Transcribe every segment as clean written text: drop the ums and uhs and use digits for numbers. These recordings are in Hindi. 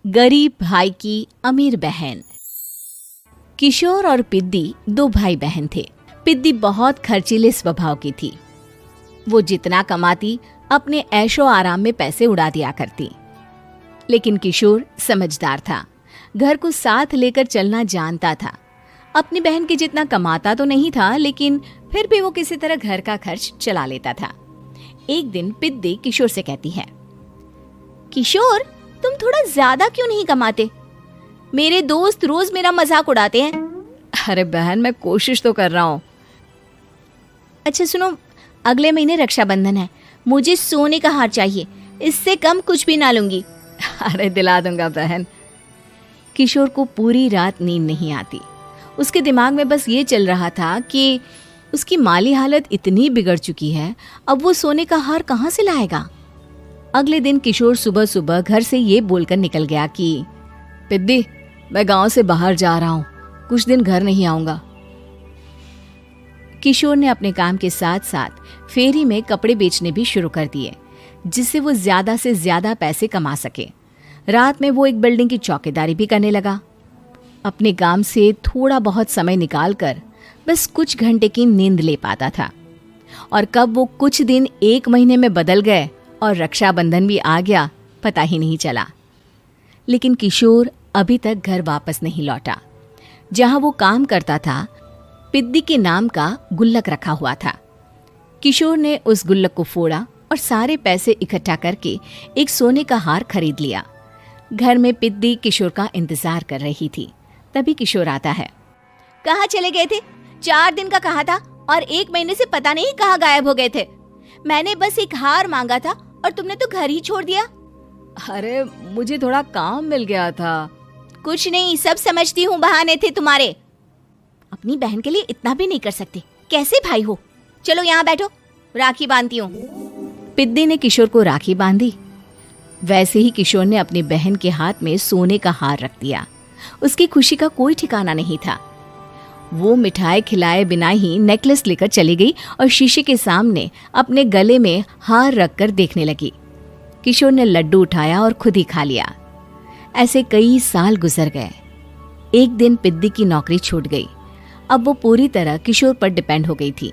गरीब भाई की अमीर बहन। किशोर और पिद्दी दो भाई बहन थे। पिद्दी बहुत खर्चीले स्वभाव की थी। वो जितना कमाती अपने ऐशो आराम में पैसे उड़ा दिया करती। लेकिन किशोर समझदार था, घर को साथ लेकर चलना जानता था। अपनी बहन के जितना कमाता तो नहीं था, लेकिन फिर भी वो किसी तरह घर का खर्च चला लेता था। एक दिन पिद्दी किशोर से कहती है, किशोर, तुम थोड़ा ज्यादा क्यों नहीं कमाते? मेरे दोस्त रोज मेरा मजाक उड़ाते हैं। अरे बहन, मैं कोशिश तो कर रहा हूँ। अच्छा सुनो, अगले महीने रक्षाबंधन है, मुझे सोने का हार चाहिए, इससे कम कुछ भी ना लूंगी। अरे दिला दूंगा बहन। किशोर को पूरी रात नींद नहीं आती। उसके दिमाग में बस ये चल रहा था कि उसकी माली हालत इतनी बिगड़ चुकी है, अब वो सोने का हार कहाँ से लाएगा। अगले दिन किशोर सुबह सुबह घर से ये बोलकर निकल गया कि पिद्दी, मैं गांव से बाहर जा रहा हूँ, कुछ दिन घर नहीं आऊंगा। किशोर ने अपने काम के साथ साथ फेरी में कपड़े बेचने भी शुरू कर दिए, जिससे वो ज्यादा से ज्यादा पैसे कमा सके। रात में वो एक बिल्डिंग की चौकीदारी भी करने लगा। अपने काम से थोड़ा बहुत समय निकालकर बस कुछ घंटे की नींद ले पाता था। और कब वो कुछ दिन एक महीने में बदल गए और रक्षाबंधन भी आ गया, पता ही नहीं चला। लेकिन किशोर अभी तक घर वापस नहीं लौटा। जहां वो काम करता था, पिद्दी के नाम का गुल्लक रखा हुआ था। किशोर ने उस गुल्लक को फोड़ा और सारे पैसे इकट्ठा करके एक सोने का हार खरीद लिया। घर में पिद्दी किशोर का इंतजार कर रही थी। तभी किशोर आता है। कहाँ चले गए थे? 4 दिन का कहा था और 1 महीने से पता नहीं कहाँ गायब हो गए थे। मैंने बस एक हार मांगा था और तुमने तो घर ही छोड़ दिया। अरे मुझे थोड़ा काम मिल गया था। कुछ नहीं, सब समझती हूँ, बहाने थे तुम्हारे। अपनी बहन के लिए इतना भी नहीं कर सकते, कैसे भाई हो? चलो यहाँ बैठो, राखी बांधती हूँ। पिद्दी ने किशोर को राखी बांधी। वैसे ही किशोर ने अपनी बहन के हाथ में सोने का हार रख दिया। उसकी खुशी का कोई ठिकाना नहीं था। वो मिठाई खिलाए बिना ही नेकलेस लेकर चली गई और शीशे के सामने अपने गले में हार रखकर देखने लगी। किशोर ने लड्डू उठाया और खुद ही खा लिया। ऐसे कई साल गुजर गए। एक दिन पिद्दी की नौकरी छूट गई। अब वो पूरी तरह किशोर पर डिपेंड हो गई थी।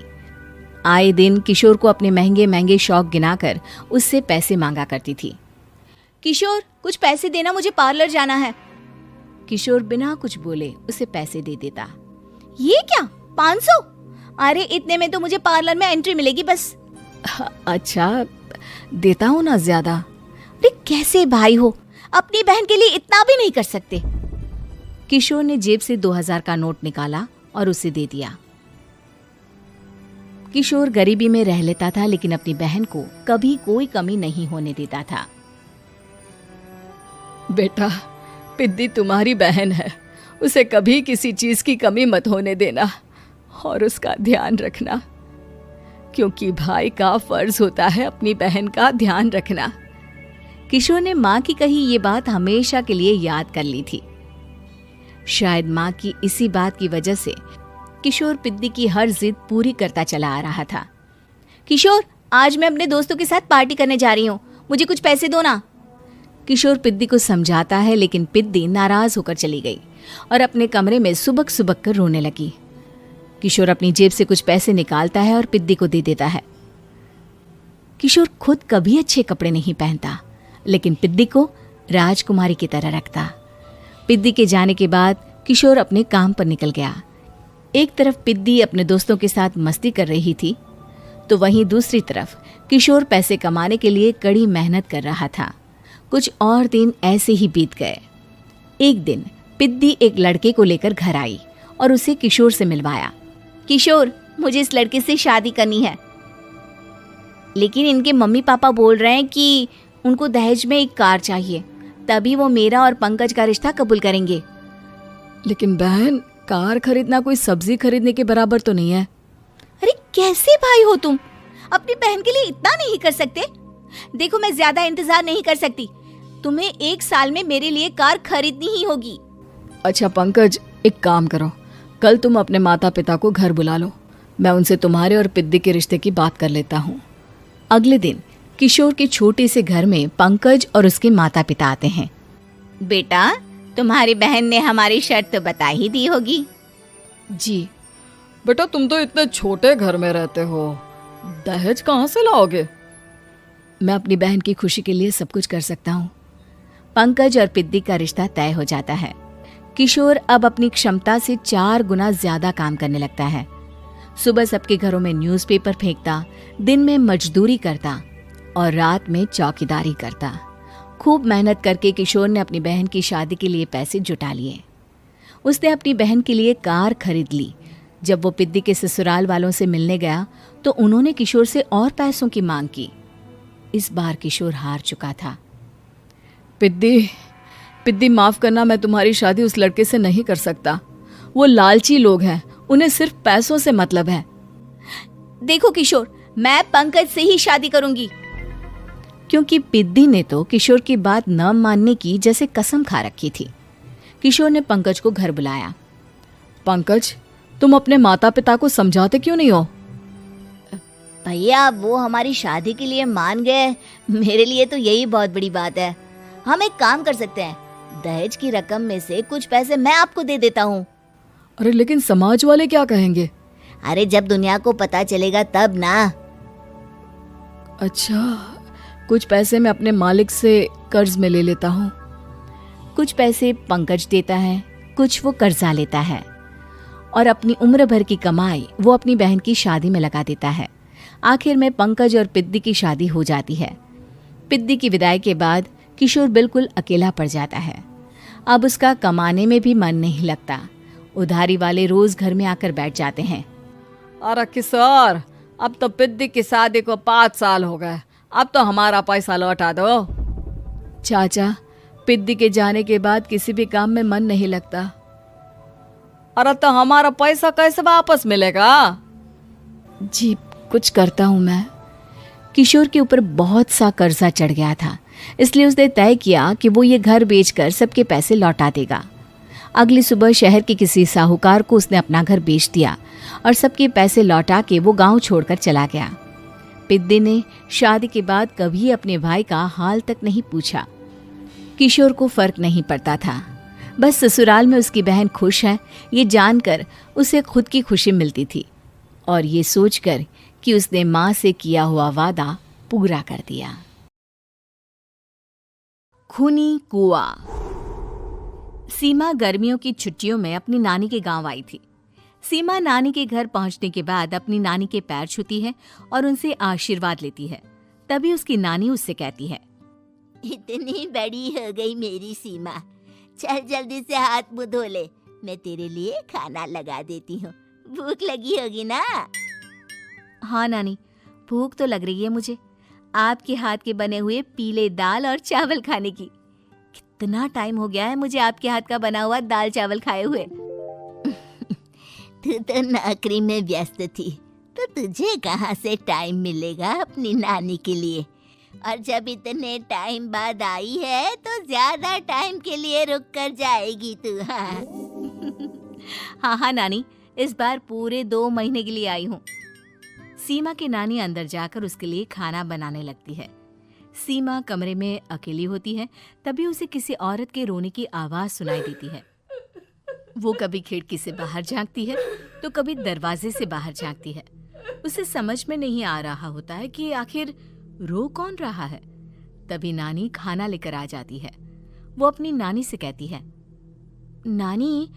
आए दिन किशोर को अपने महंगे महंगे शौक गिनाकर उससे पैसे मांगा करती थी। किशोर, कुछ पैसे देना, मुझे पार्लर जाना है। किशोर बिना कुछ बोले उसे पैसे दे देता। ये क्या, 500? अरे इतने में तो मुझे पार्लर में एंट्री मिलेगी बस। अच्छा, देता हूँ ना ज्यादा। अरे कैसे भाई हो, अपनी बहन के लिए इतना भी नहीं कर सकते। किशोर ने जेब से 2000 का नोट निकाला और उसे दे दिया। किशोर गरीबी में रह लेता था, लेकिन अपनी बहन को कभी कोई कमी नहीं होने देता था। बेटा, पिद्दी तुम्हारी बहन है, उसे कभी किसी चीज की कमी मत होने देना और उसका ध्यान रखना, क्योंकि भाई का फर्ज होता है अपनी बहन का ध्यान रखना। किशोर ने माँ की कही ये बात हमेशा के लिए याद कर ली थी। शायद माँ की इसी बात की वजह से किशोर पिद्दी की हर जिद पूरी करता चला आ रहा था। किशोर, आज मैं अपने दोस्तों के साथ पार्टी करने जा रही हूँ, मुझे कुछ पैसे दो ना। किशोर पिद्दी को समझाता है, लेकिन पिद्दी नाराज होकर चली गई और अपने कमरे में सुबक सुबक कर रोने लगी। किशोर अपनी जेब से कुछ पैसे निकालता है और पिद्दी को दे देता है। किशोर खुद कभी अच्छे कपड़े नहीं पहनता, लेकिन पिद्दी को राजकुमारी की तरह रखता। पिद्दी के जाने के बाद किशोर अपने काम पर निकल गया। एक तरफ पिद्दी अपने दोस्तों के साथ मस्ती कर रही थी, तो वहीं दूसरी तरफ किशोर पैसे कमाने के लिए कड़ी मेहनत कर रहा था। कुछ और दिन ऐसे ही बीत गए। एक दिन पिद्दी एक लड़के को लेकर घर आई और उसे किशोर से मिलवाया। किशोर, मुझे इस लड़के से शादी करनी है, लेकिन इनके मम्मी पापा बोल रहे हैं कि उनको दहेज में एक कार चाहिए, तभी वो मेरा और पंकज का रिश्ता कबूल करेंगे। लेकिन बहन, कार खरीदना कोई सब्जी खरीदने के बराबर तो नहीं है। अरे कैसे भाई हो तुम, अपनी बहन के लिए इतना नहीं कर सकते? देखो, मैं ज्यादा इंतजार नहीं कर सकती, तुम्हें 1 साल में मेरे लिए कार खरीदनी ही होगी। अच्छा पंकज, एक काम करो, कल तुम अपने माता पिता को घर बुला लो, मैं उनसे तुम्हारे और पिद्दी के रिश्ते की बात कर लेता हूँ। अगले दिन किशोर के छोटे से घर में पंकज और उसके माता पिता आते हैं। बेटा, तुम्हारी बहन ने हमारी शर्त तो बता ही दी होगी। जी बेटा, तुम तो इतने छोटे घर में रहते हो, दहेज कहाँ से लाओगे? मैं अपनी बहन की खुशी के लिए सब कुछ कर सकता हूँ। पंकज और पिद्दी का रिश्ता तय हो जाता है। किशोर अब अपनी क्षमता से 4 गुना ज्यादा काम करने लगता है। सुबह सबके घरों में न्यूज़पेपर फेंकता, दिन में मजदूरी करता और रात में चौकीदारी करता। खूब मेहनत करके किशोर ने अपनी बहन की शादी के लिए पैसे जुटा लिए। उसने अपनी बहन के लिए कार खरीद ली। जब वो पिद्दी के ससुराल वालों से मिलने गया तो उन्होंने किशोर से और पैसों की मांग की। इस बार किशोर हार चुका था। पिद्दी माफ करना, मैं तुम्हारी शादी उस लड़के से नहीं कर सकता। वो लालची लोग हैं, उन्हें सिर्फ पैसों से मतलब है। देखो किशोर, मैं पंकज से ही शादी करूंगी। क्योंकि पिद्दी ने तो किशोर की बात न मानने की जैसे कसम खा रखी थी। किशोर ने पंकज को घर बुलाया। पंकज, तुम अपने माता पिता को समझाते क्यों नहीं हो? भैया, वो हमारी शादी के लिए मान गए, मेरे लिए तो यही बहुत बड़ी बात है। हम एक काम कर सकते हैं, दहेज की रकम में से कुछ पैसे मैं आपको दे देता हूँ। अरे लेकिन समाज वाले क्या कहेंगे? अरे जब दुनिया को पता चलेगा तब ना। अच्छा, कुछ पैसे मैं अपने मालिक से कर्ज में ले लेता हूँ। कुछ पैसे पंकज देता है, कुछ वो कर्जा लेता है और अपनी उम्र भर की कमाई वो अपनी बहन की शादी में लगा देता है। आखिर में पंकज और पिद्दी की शादी हो जाती है। पिद्दी की विदाई के बाद किशोर बिल्कुल अकेला पड़ जाता है। अब उसका कमाने में भी मन नहीं लगता। उधारी वाले रोज घर में आकर बैठ जाते हैं। अरे किशोर, अब तो पिद्दी की शादी को 5 साल हो गए, अब तो हमारा पैसा लौटा दो। चाचा, पिद्दी के जाने के बाद किसी भी काम में मन नहीं लगता। अरे तो हमारा पैसा कैसे वापस मिलेगा? जी, कुछ करता हूँ मैं। किशोर के ऊपर बहुत सा कर्जा चढ़ गया था, इसलिए उसने तय किया कि वो ये घर बेचकर सबके पैसे लौटा देगा। अगली सुबह शहर के किसी साहूकार को उसने अपना घर बेच दिया और सबके पैसे लौटा के वो गांव छोड़कर चला गया। पिद्दी ने शादी के बाद कभी अपने भाई का हाल तक नहीं पूछा। किशोर को फर्क नहीं पड़ता था, बस ससुराल में उसकी बहन खुश है ये जानकर उसे खुद की खुशी मिलती थी और ये सोचकर कि उसने माँ से किया हुआ वादा पूरा कर दिया। खूनी कुआं। सीमा गर्मियों की छुट्टियों में अपनी नानी के गांव आई थी। सीमा नानी के घर पहुंचने के बाद अपनी नानी के पैर छूती है और उनसे आशीर्वाद लेती है। तभी उसकी नानी उससे कहती है, इतनी बड़ी हो गई मेरी सीमा, चल जल्दी से हाथ मुंह धो ले, मैं तेरे लिए खाना लगा देती हूँ। भूख लगी होगी ना? हाँ नानी, भूख तो लग रही है मुझे, आपके हाथ के बने हुए पीले दाल और चावल खाने की। कितना टाइम हो गया है मुझे आपके हाथ का बना हुआ दाल चावल खाए हुए। तू तो नौकरी में व्यस्त थी, तो तुझे कहाँ से टाइम मिलेगा अपनी नानी के लिए? और जब इतने टाइम बाद आई है तो ज्यादा टाइम के लिए रुक कर जाएगी तू। हाँ हाँ नानी, इस बार पूरे 2 महीने के लिए आई हूँ। सीमा की नानी अंदर जाकर उसके लिए खाना बनाने लगती है। सीमा कमरे में अकेली होती है, तभी उसे किसी औरत के रोने की आवाज सुनाई देती है। वो कभी खिड़की से बाहर झांकती है तो कभी दरवाजे से बाहर झांकती है। उसे समझ में नहीं आ रहा होता है कि आखिर रो कौन रहा है। तभी नानी खाना लेकर आ जाती है। वो अपनी नानी से कहती है, नानी,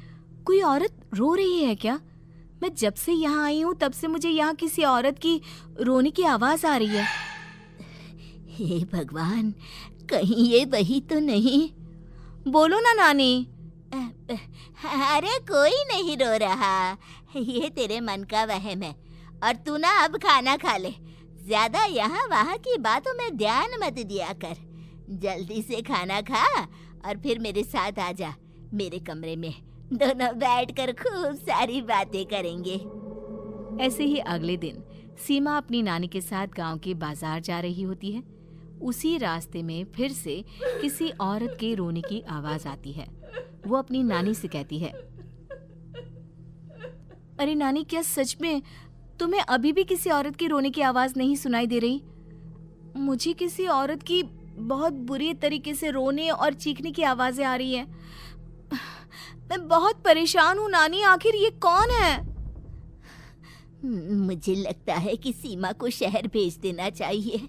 कोई औरत रो रही है क्या? मैं जब से यहाँ आई हूँ तब से मुझे यहाँ किसी औरत की रोने की आवाज आ रही है। हे भगवान, कहीं ये वही तो नहीं? बोलो ना नानी। अरे कोई नहीं रो रहा, ये तेरे मन का वहम है। और तू ना अब खाना खा ले, ज्यादा यहाँ वहाँ की बातों में ध्यान मत दिया कर। जल्दी से खाना खा और फिर मेरे साथ आ जा मेरे कमरे में, दोनों बैठकर खूब सारी बातें करेंगे। ऐसे ही अगले दिन सीमा अपनी नानी के साथ गांव के बाजार जा रही होती है। उसी रास्ते में फिर से किसी औरत के रोने की आवाज आती है। वो अपनी नानी से कहती है, अरे नानी, क्या सच में तुम्हें अभी भी किसी औरत की रोने की आवाज नहीं सुनाई दे रही? मुझे किसी औरत की बहुत बुरी तरीके से रोने और चीखने की आवाजें आ रही हैं। मैं बहुत परेशान हूँ नानी, आखिर ये कौन है? मुझे लगता है कि सीमा को शहर भेज देना चाहिए।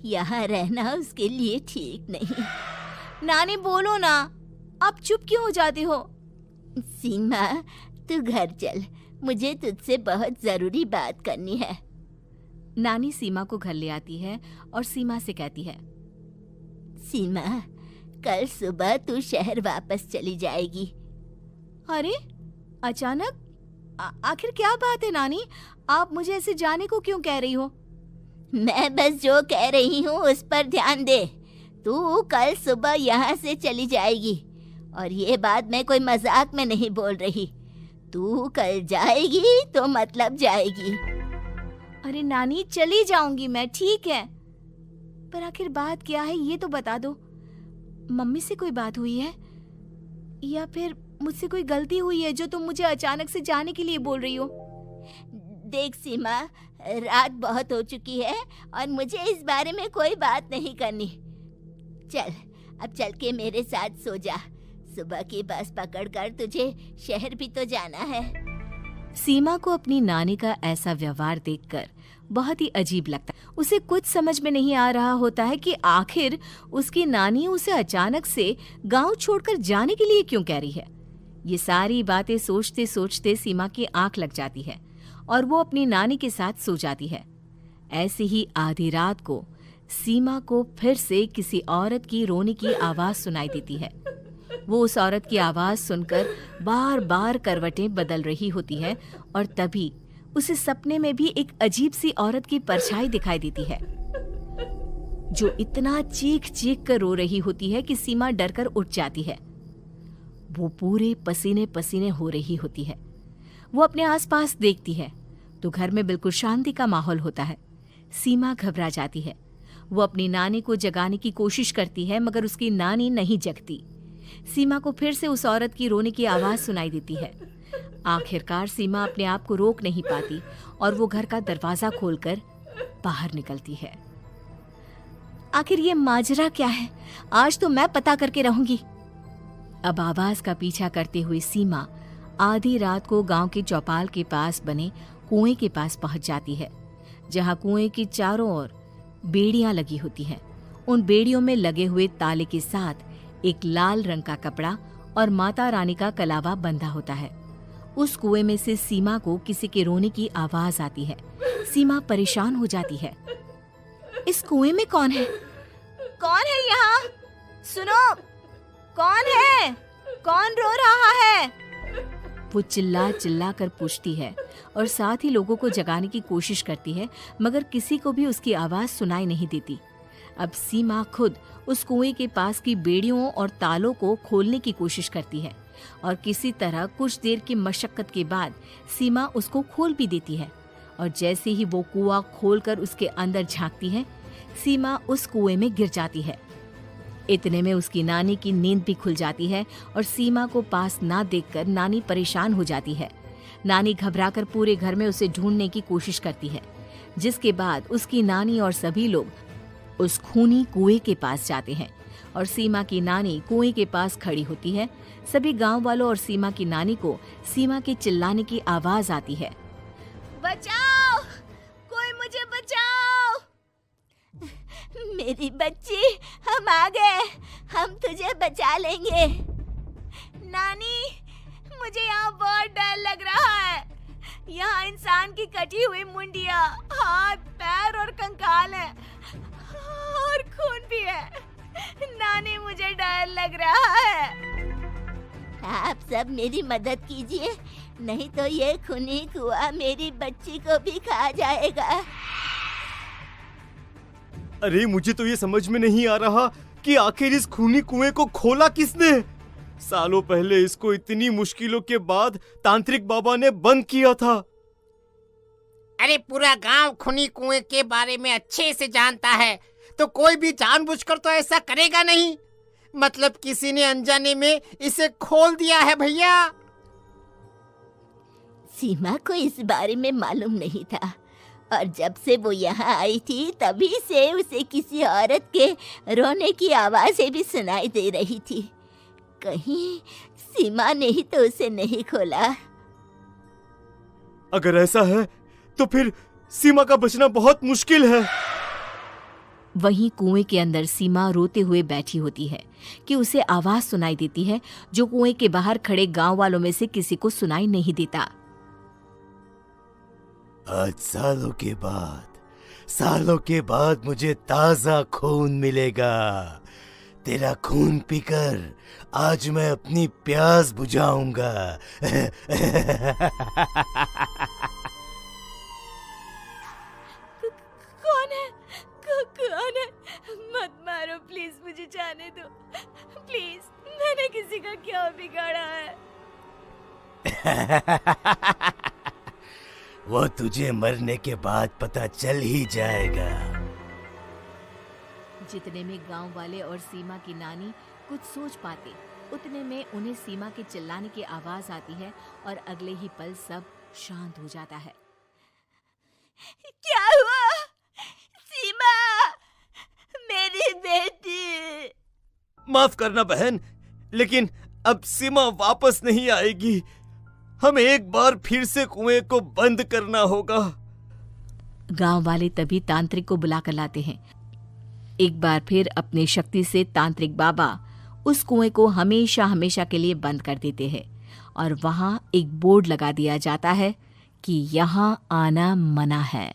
यहाँ रहना उसके लिए ठीक नहीं। नानी बोलो ना, आप चुप क्यों हो जाते हो? सीमा, तू घर चल, मुझे तुझसे बहुत जरूरी बात करनी है। नानी सीमा को घर ले आती है और सीमा से कहती है, सीमा, कल सुबह तू शहर वापस चली जाएगी। अरे अचानक? आखिर क्या बात है नानी? आप मुझे ऐसे जाने को क्यों कह रही हो? मैं बस जो कह रही हूँ उस पर ध्यान दे। तू कल सुबह यहाँ से चली जाएगी, और ये बात मैं कोई मजाक में नहीं बोल रही। तू कल जाएगी तो मतलब जाएगी। अरे नानी, चली जाऊंगी मैं, ठीक है, पर आखिर बात क्या है ये तो बता दो। मम्मी से कोई बात हुई है या फिर मुझसे कोई गलती हुई है जो तुम मुझे अचानक से जाने के लिए बोल रही हो? देख सीमा, रात बहुत हो चुकी है और मुझे इस बारे में कोई बात नहीं करनी। चल, अब चल के मेरे साथ सो जा। सुबह की बस पकड़कर तुझे शहर भी तो जाना है। सीमा को अपनी नानी का ऐसा व्यवहार देखकर बहुत ही अजीब लगता है। उसे कुछ समझ में नहीं आ रहा होता है कि आखिर उसकी नानी उसे अचानक से गांव छोड़कर जाने के लिए क्यों कह रही है। ये सारी बातें सोचते सोचते सीमा की आंख लग जाती है और वो अपनी नानी के साथ सो जाती है। ऐसी ही आधी रात को सीमा को फिर से किसी औरत की रोने की आवाज सुनाई देती है। वो उस औरत की आवाज सुनकर बार बार करवटें बदल रही होती है और तभी उसे सपने में भी एक अजीब सी औरत की परछाई दिखाई देती है, जो इतना चीख चीख कर रो रही होती है कि सीमा डरकर उठ जाती है। वो पूरे पसीने पसीने हो रही होती है। वो अपने आसपास देखती है तो घर में बिल्कुल शांति का माहौल होता है। सीमा घबरा जाती है। वो अपनी नानी को जगाने की कोशिश करती है मगर उसकी नानी नहीं जगती। सीमा को फिर से उस औरत की रोने की आवाज सुनाई देती है। आखिरकार सीमा अपने आप को रोक नहीं पाती और वो घर का दरवाजा खोलकर बाहर निकलती है। आखिर ये माजरा क्या है? आज तो मैं पता करके रहूंगी। अब आवाज का पीछा करते हुए सीमा आधी रात को गांव के चौपाल के पास बने कुएं के पास पहुंच जाती है, जहां कुएं की चारों ओर बेड़ियां लगी होती हैं। उन बेड़ियों में लगे हुए ताले के साथ एक लाल रंग का कपड़ा और माता रानी का कलावा बंधा होता है। उस कुएं में से सीमा को किसी के रोने की आवाज आती है। सीमा परेशान हो जाती है। इस कुएं में कौन है? कौन है यहाँ? सुनो, कौन है? कौन रो रहा है? वो चिल्ला चिल्ला कर पूछती है और साथ ही लोगों को जगाने की कोशिश करती है, मगर किसी को भी उसकी आवाज सुनाई नहीं देती। अब सीमा खुद उस कुएं के पास की बेड़ियों और तालों को खोलने की कोशिश करती है और किसी तरह कुछ देर की मशक्कत के बाद सीमा उसको खोल भी देती है। और जैसे ही वो कुआं खोलकर उसके अंदर झांकती है, सीमा उस कुएं में गिर जाती है। इतने में उसकी नानी की नींद भी खुल जाती है और सीमा को पास ना देखकर नानी परेशान हो जाती है। नानी घबराकर पूरे घर में उसे ढूंढने की कोशिश करती है, जिसके बाद उसकी नानी और सभी लोग उस खूनी कुएं के पास जाते हैं और सीमा की नानी कुएं के पास खड़ी होती है। सभी गांव वालों और सीमा की नानी को सीमा के चिल्लाने की आवाज आती है, बचाओ, कोई मुझे बचाओ। मेरी बच्ची, हम आ गए, हम तुझे बचा लेंगे। नानी, मुझे यहाँ बहुत डर लग रहा है। यहाँ इंसान की कटी हुई मुंडिया, हाथ, पैर और कंकाल है और खून भी है। नानी, मुझे डर लग रहा है। आप सब मेरी मदद कीजिए, नहीं तो ये खूनी कुआं मेरी बच्ची को भी खा जाएगा। अरे मुझे तो ये समझ में नहीं आ रहा कि आखिर इस खूनी कुएं को खोला किसने। सालों पहले इसको इतनी मुश्किलों के बाद तांत्रिक बाबा ने बंद किया था। अरे पूरा गांव खूनी कुएं के बारे में अच्छे से जानता है, तो कोई भी जानबूझकर तो ऐसा करेगा नहीं। मतलब किसी ने अनजाने में इसे खोल दिया है भैया। सीमा को इस बारे में मालूम नहीं था और जब से वो यहाँ आई थी तभी से उसे किसी औरत के रोने की आवाज़ें भी सुनाई दे रही थी। कहीं सीमा ने ही तो उसे नहीं खोला। अगर ऐसा है तो फिर सीमा का बचना बहुत मुश्किल है। वहीं कुएं के अंदर सीमा रोते हुए बैठी होती है कि उसे आवाज सुनाई देती है जो कुएं के बाहर खड़े गांव वालों में से किसी को सुनाई नहीं देता। आज सालों के बाद मुझे ताजा खून मिलेगा। तेरा खून पीकर आज मैं अपनी प्यास बुझाऊंगा। कौन है? मत मारो प्लीज, मुझे जाने दो प्लीज। मैंने किसी का क्या बिगाड़ा है? वो तुझे मरने के बाद पता चल ही जाएगा। जितने में गांव वाले और सीमा की नानी कुछ सोच पाते उतने में उन्हें सीमा के चिल्लाने की आवाज आती है और अगले ही पल सब शांत हो जाता है। क्या हुआ? सीमा, मेरी बेटी। माफ करना बहन, लेकिन अब सीमा वापस नहीं आएगी। हमें एक बार फिर से कुएं को बंद करना होगा। गांव वाले तभी तांत्रिक को बुलाकर लाते हैं। एक बार फिर अपनी शक्ति से तांत्रिक बाबा उस कुएं को हमेशा हमेशा के लिए बंद कर देते हैं और वहां एक बोर्ड लगा दिया जाता है कि यहाँ आना मना है।